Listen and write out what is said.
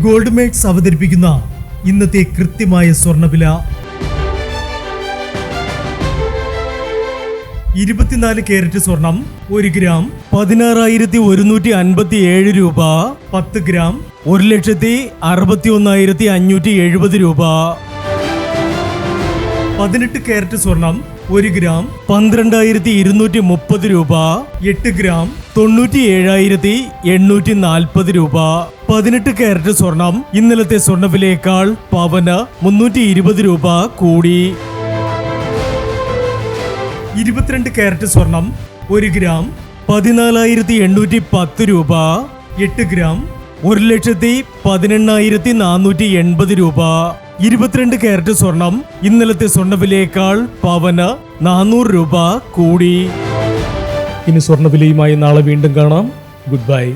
Gold mates അവതരിപ്പിക്കുന്ന ഇന്നത്തെ കൃത്യമായ സ്വർണ്ണവില. 24 കാരറ്റ് സ്വർണം 1 ഗ്രാം 16,157 രൂപ. 10 ഗ്രാം 1,61,570 രൂപ. 18 കാരറ്റ് സ്വർണം 1 ഗ്രാം 12,230 രൂപ. 8 ഗ്രാം 97,840 രൂപ. 18 കാരറ്റ് സ്വർണം ഇന്നലത്തെ സ്വർണ്ണവിലയേക്കാൾ പവന് 320 രൂപ കൂടി. 22 കാരറ്റ് സ്വർണം 1 ഗ്രാം 14,810 രൂപ. 8 ഗ്രാം 1,18,480 രൂപ. 22 കാരറ്റ് സ്വർണം ഇന്നലത്തെ സ്വർണ്ണവിലയേക്കാൾ പവന് 400 രൂപ കൂടി. ഇനി സ്വർണ്ണവിലയുമായി നാളെ വീണ്ടും കാണാം. Good bye.